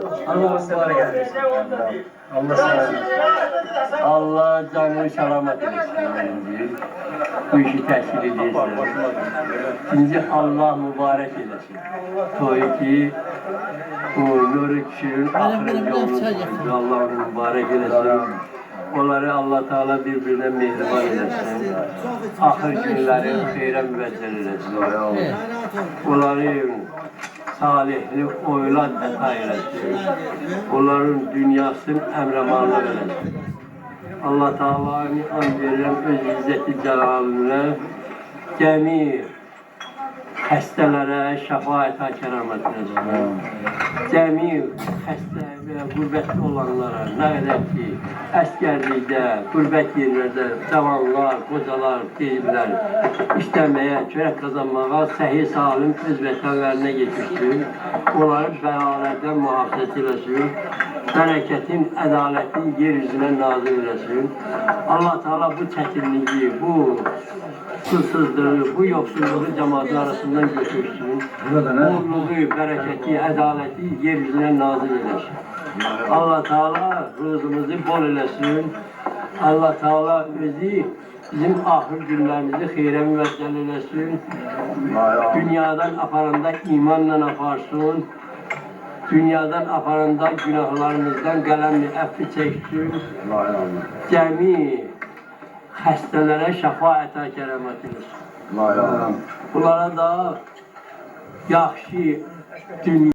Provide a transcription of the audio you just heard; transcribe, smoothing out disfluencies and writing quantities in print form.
Allah mübarek eylesin. Allah sana Allah canını selamet eylesin. Bu işi tehsil ediyorsun. İkinci Allah mübarek eylesin. Toy ki bu Nuri kişinin ahireti yolunu Allah mübarek eylesin. Onları Allah Teala birbirine mehriban eylesin. Ahir günleri hayra müveccel eylesin. Onların salihli oylar ata eylesin. Onların dünyasını emremanlar eylesin. Allah Teala'nı and verirəm öz izzeti celalına cemi xəstələrə şəfa əta kəramət eləsin. Cemi xəstə və qürbətli olanlara, nə qədər ki, əskərlikdə, qürbət yerlərdə cavanlar, qocalar, deyirlər, işləməyə, çörək qazanmağa, səhi salim öz vətənlərinə yetişsin. Onları bəlalərdən mühafizət eləsin. Bərəkətin, ədalətin yeryüzünə nazil eləsin. Allah Teala bu çətinliyi, bu susuzluğu, bu yoksulluğu cemaatın arasından götürsün. Uğurluğu, bereketi, adaleti yeryüzüne nazil eləsin. Allah Teala rızımızı bol eləsin. Allah Teala özü bizim ahir günlerimizi xeyrə müvəccəl eləsin. Dünyadan aparanda imanla aparsın. Dünyadan aparanda günahlarımızdan qələmli əfvi çəksin. Cəmi xəstələrə şəfa əta kəramət eləsin. Bunlara da yaxşı dünya